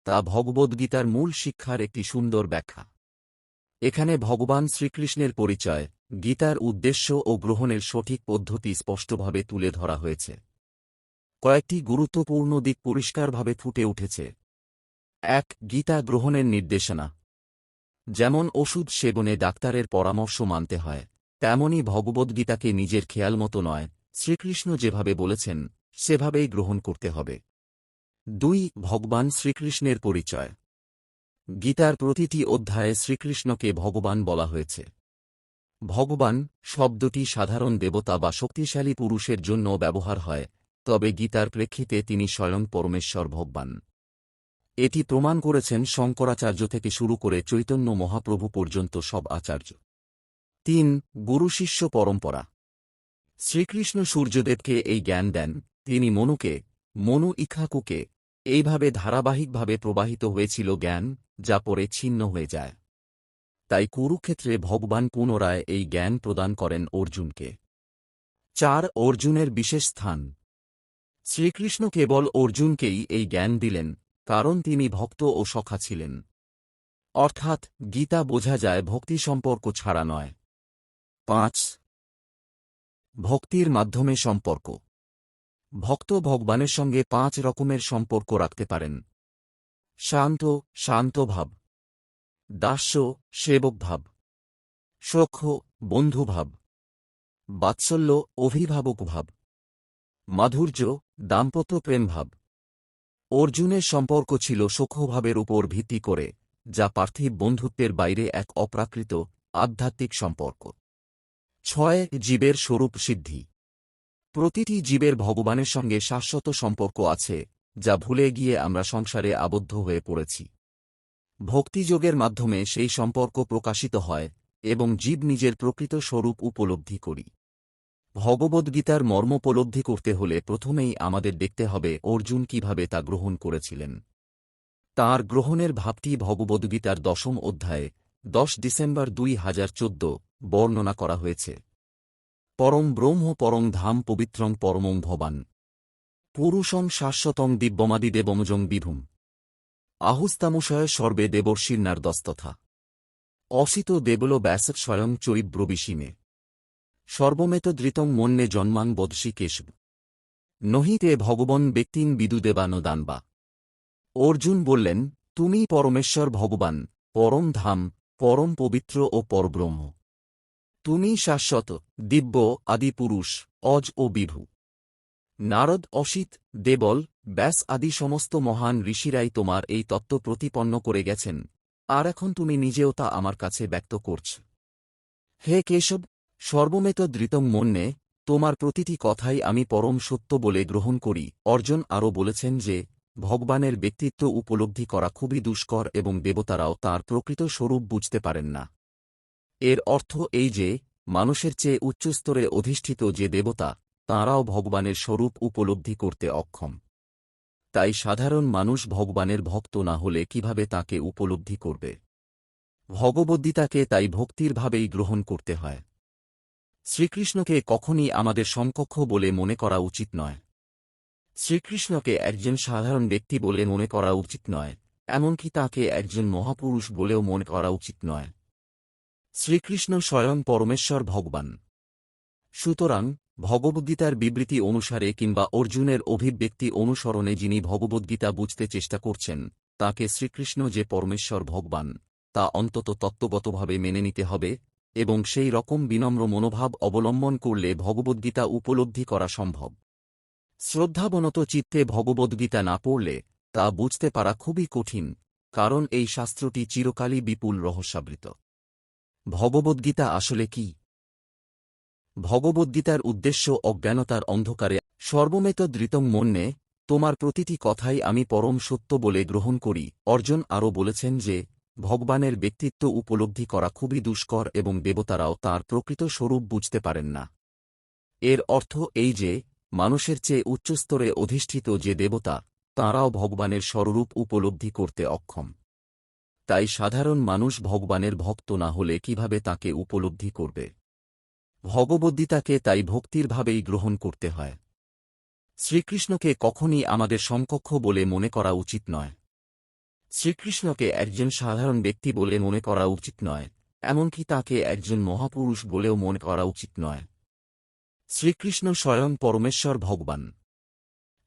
তা ভগবদ্গীতার মূল শিক্ষার একটি সুন্দর ব্যাখ্যা। এখানে ভগবান শ্রীকৃষ্ণের পরিচয়, গীতার উদ্দেশ্য ও গ্রহণের সঠিক পদ্ধতি স্পষ্টভাবে তুলে ধরা হয়েছে। কয়েকটি গুরুত্বপূর্ণ দিক পরিষ্কারভাবে ফুটে উঠেছে। ১. গীতা গ্রহণের নির্দেশনা। যেমন ওষুধ সেবনে ডাক্তারের পরামর্শ মানতে হয়, তেমনি ভগবদ্গীতাকে নিজের খেয়াল মতো নয়, শ্রীকৃষ্ণ যেভাবে বলেছেন সেভাবেই গ্রহণ করতে হবে। ২. ভগবান শ্রীকৃষ্ণের পরিচয়। গীতার প্রতিটি অধ্যায়ে শ্রীকৃষ্ণকে ভগবান বলা হয়েছে। ভগবান শব্দটি সাধারণ দেবতা বা শক্তিশালী পুরুষের জন্য ব্যবহার হয়, তবে গীতার প্রেক্ষিতে তিনি স্বয়ং পরমেশ্বর ভগবান। এটি প্রমাণ করেছেন শঙ্করাচার্য থেকে শুরু করে চৈতন্য মহাপ্রভু পর্যন্ত সব আচার্য। ৩. গুরু শিষ্য পরম্পরা। শ্রীকৃষ্ণ সূর্যদেবকে এই জ্ঞান দেন, তিনি মনু ইক্ষ্বাকুকে। এইভাবে ধারাবাহিকভাবে প্রবাহিত হয়েছিল জ্ঞান, যা পরে ছিন্ন হয়ে যায়। তাই কুরুক্ষেত্রে ভগবান পুনরায় এই জ্ঞান প্রদান করেন অর্জুনকে। ৪. অর্জুনের বিশেষ স্থান। শ্রীকৃষ্ণ কেবল অর্জুনকেই এই জ্ঞান দিলেন, কারণ তিনি ভক্ত ও সখা ছিলেন। অর্থাৎ গীতা বোঝা যায় ভক্তি সম্পর্ক ছাড়া নয়। ৫. ভক্তির মাধ্যমে সম্পর্ক। ভক্ত ভগবানের সঙ্গে ৫ রকমের সম্পর্ক রাখতে পারেন। শান্তভাব, দাস্য সেবকভাব, সখ্য বন্ধুভাব, বাৎসল্য অভিভাবকভাব, মাধুর্য দাম্পত্য প্রেমভাব। অর্জুনের সম্পর্ক ছিল সখ্যভাবের উপর ভিত্তি করে, যা পার্থিব বন্ধুত্বের বাইরে এক অপ্রাকৃত আধ্যাত্মিক সম্পর্ক। ৬. জীবের স্বরূপ সিদ্ধি। প্রতিটি জীবের ভগবানের সঙ্গে শাশ্বত সম্পর্ক আছে, যা ভুলে গিয়ে আমরা সংসারে আবদ্ধ হয়ে পড়েছি। ভক্তিযোগের মাধ্যমে সেই সম্পর্ক প্রকাশিত হয় এবং জীব নিজের প্রকৃত স্বরূপ উপলব্ধি করি। ভগবদ্গীতার মর্মোপলব্ধি করতে হলে প্রথমেই আমাদের দেখতে হবে অর্জুন কিভাবে তা গ্রহণ করেছিলেন। তাঁর গ্রহণের ভাবটি ভগবদ্গীতার ১০ম অধ্যায়ে ১০ ডিসেম্বর ২০১৪ বর্ণনা করা হয়েছে। পরম ব্রহ্ম পরং ধাম পবিত্রং পরমং ভবান পুরুষং শাশ্বতং দিব্যমাদিদেবমজং বিভুম আহুস্তামুষয় সর্বে দেবর্ষির্নারদস্তথা অসিত দেবলো ব্যাসৎ স্বয়ং চৈব্রবিষিমে সর্বমেত ধৃতং মন্যে জন্মাং বদসি কেশব নহিতে ভগবন ব্যক্তিং বিদুদেবানো দানবা। অর্জুন বললেন, তুমি পরমেশ্বর ভগবান, পরম ধাম, পরম পবিত্র ও পরব্রহ্ম। তুমি শাশ্বত, দিব্য, আদিপুরুষ, অজ ও বিভু। নারদ, অসিত, দেবল, ব্যাস আদি সমস্ত মহান ঋষিরাই তোমার এই তত্ত্ব প্রতিপন্ন করে গেছেন, আর এখন তুমি নিজেও তা আমার কাছে ব্যক্ত করছ। হে কেশব, সর্বমেত ধৃতং মন্যে, তোমার প্রতিটি কথাই আমি পরম সত্য বলে গ্রহণ করি। অর্জুন আরও বলেছেন যে ভগবানের ব্যক্তিত্ব উপলব্ধি করা খুবই দুষ্কর এবং দেবতারাও তাঁর প্রকৃত স্বরূপ বুঝতে পারেন না। এর অর্থ এই যে মানুষের চেয়ে উচ্চস্তরে অধিষ্ঠিত যে দেবতা, তাঁরাও ভগবানের স্বরূপ উপলব্ধি করতে অক্ষম। তাই সাধারণ মানুষ ভগবানের ভক্ত না হলে কিভাবে তাঁকে উপলব্ধি করবে? ভগবদ্গীতাকে তাই ভক্তির ভাবেই গ্রহণ করতে হয়। শ্রীকৃষ্ণকে কখনই আমাদের সমকক্ষ বলে মনে করা উচিত নয়। শ্রীকৃষ্ণকে একজন সাধারণ ব্যক্তি বলে মনে করা উচিত নয়, এমনকি তাঁকে একজন মহাপুরুষ বলেও মনে করা উচিত নয়। শ্রীকৃষ্ণ স্বয়ং পরমেশ্বর ভগবান। সুতরাং ভগবদ্গীতার বিবৃতি অনুসারে কিংবা অর্জুনের অভিব্যক্তি অনুসরণে যিনি ভগবদ্গীতা বুঝতে চেষ্টা করছেন, তাকে শ্রীকৃষ্ণ যে পরমেশ্বর ভগবান, তা অন্তত তত্ত্বগতভাবে মেনে নিতে হবে এবং সেই রকম বিনম্র মনোভাব অবলম্বন করলে ভগবদ্গীতা উপলব্ধি করা সম্ভব। শ্রদ্ধাবনত চিত্তে ভগবদ্গীতা না পড়লে তা বুঝতে পারা খুবই কঠিন, কারণ এই শাস্ত্রটি চিরকালই বিপুল রহস্যাবৃত। ভগবদ্গীতা আসলে কি? ভগবদ্গীতার উদ্দেশ্য অজ্ঞানতার অন্ধকারে সর্বমেত ধৃতং মন্যে, তোমার প্রতিটি কথাই আমি পরম সত্য বলে গ্রহণ করি। অর্জুন আরও বলেছেন যে ভগবানের ব্যক্তিত্ব উপলব্ধি করা খুবই দুষ্কর এবং দেবতারাও তাঁর প্রকৃত স্বরূপ বুঝতে পারেন না। এর অর্থ এই যে মানুষের চেয়ে উচ্চস্তরে অধিষ্ঠিত যে দেবতা, তাঁরাও ভগবানের স্বরূপ উপলব্ধি করতে অক্ষম। তাই সাধারণ মানুষ ভগবানের ভক্ত না হলে কিভাবে তাঁকে উপলব্ধি করবে? ভগবদ্গীতাকে তাই ভক্তির ভাবেই গ্রহণ করতে হয়। শ্রীকৃষ্ণকে কখনই আমাদের সমকক্ষ বলে মনে করা উচিত নয়। শ্রীকৃষ্ণকে একজন সাধারণ ব্যক্তি বলে মনে করা উচিত নয়, এমনকি তাকে একজন মহাপুরুষ বলেও মনে করা উচিত নয়। শ্রীকৃষ্ণ স্বয়ং পরমেশ্বর ভগবান।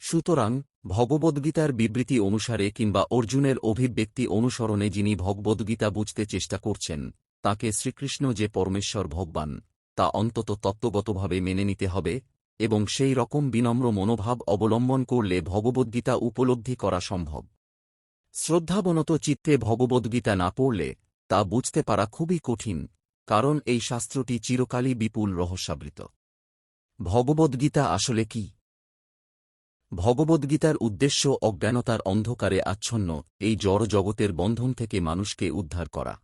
সুতরাং ভগবদ্গীতার বিবৃতি অনুসারে কিংবা অর্জুনের অভিব্যক্তি অনুসরণে যিনি ভগবদ্গীতা বুঝতে চেষ্টা করছেন, তাকে শ্রীকৃষ্ণ যে পরমেশ্বর ভগবান, তা অন্তত তত্ত্বগতভাবে মেনে নিতে হবে, এবং সেই রকম বিনম্র মনোভাব অবলম্বন করলে ভগবদ্গীতা উপলব্ধি করা সম্ভব। শ্রদ্ধাবনত চিত্তে ভগবদ্গীতা না পড়লে তা বুঝতে পারা খুবই কঠিন, কারণ এই শাস্ত্রটি চিরকালই বিপুল রহস্যাবৃত। ভগবদ্গীতা আসলে কি? ভগবদ্গীতার উদ্দেশ্য অজ্ঞানতার অন্ধকারে আচ্ছন্ন এই জড় জগতের বন্ধন থেকে মানুষকে উদ্ধার করা।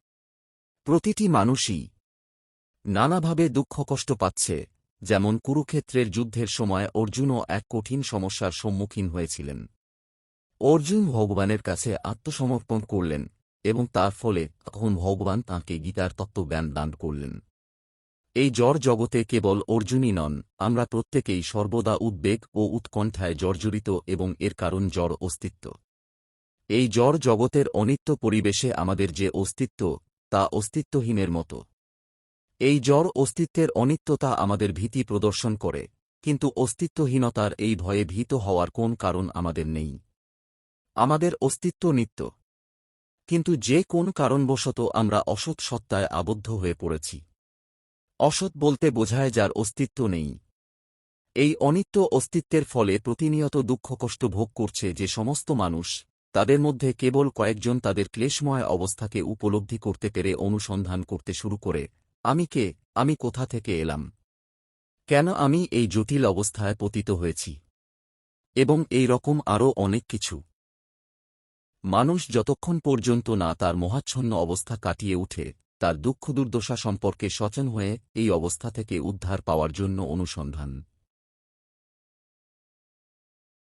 প্রতিটি মানুষই নানাভাবে দুঃখ কষ্ট পাচ্ছে, যেমন কুরুক্ষেত্রের যুদ্ধের সময় অর্জুনও এক কঠিন সমস্যার সম্মুখীন হয়েছিলেন। অর্জুন ভগবানের কাছে আত্মসমর্পণ করলেন এবং তার ফলে তখন ভগবান তাঁকে গীতার তত্ত্বজ্ঞান দান করলেন। এই জড় জগতে কেবল অর্জুনই নন, আমরা প্রত্যেকেই সর্বদা উদ্বেগ ও উৎকণ্ঠায় জর্জরিত এবং এর কারণ জড় অস্তিত্ব। এই জড় জগতের অনিত্য পরিবেশে আমাদের যে অস্তিত্ব, তা অস্তিত্বহীনের মতো। এই জড় অস্তিত্বের অনিত্যতা আমাদের ভীতি প্রদর্শন করে, কিন্তু অস্তিত্বহীনতার এই ভয়ে ভীত হওয়ার কোন কারণ আমাদের নেই। আমাদের অস্তিত্ব নিত্য, কিন্তু যে কোন কারণবশত আমরা অসৎ সত্তায় আবদ্ধ হয়ে পড়েছি। অসৎ বলতে বোঝায় যার অস্তিত্ব নেই। এই অনিত্য অস্তিত্বের ফলে প্রতিনিয়ত দুঃখ কষ্ট ভোগ করছে যে সমস্ত মানুষ, তাদের মধ্যে কেবল কয়েকজন তাদের ক্লেশময় অবস্থাকে উপলব্ধি করতে পেরে অনুসন্ধান করতে শুরু করে, আমি কে, আমি কোথা থেকে এলাম, কেন আমি এই জটিল অবস্থায় পতিত হয়েছি, এবং এই রকম আরও অনেক কিছু। মানুষ যতক্ষণ পর্যন্ত না তার মোহাচ্ছন্ন অবস্থা কাটিয়ে উঠে, তার দুঃখ দুর্দশা সম্পর্কে সচেতন হয়ে এই অবস্থা থেকে উদ্ধার পাওয়ার জন্য অনুসন্ধান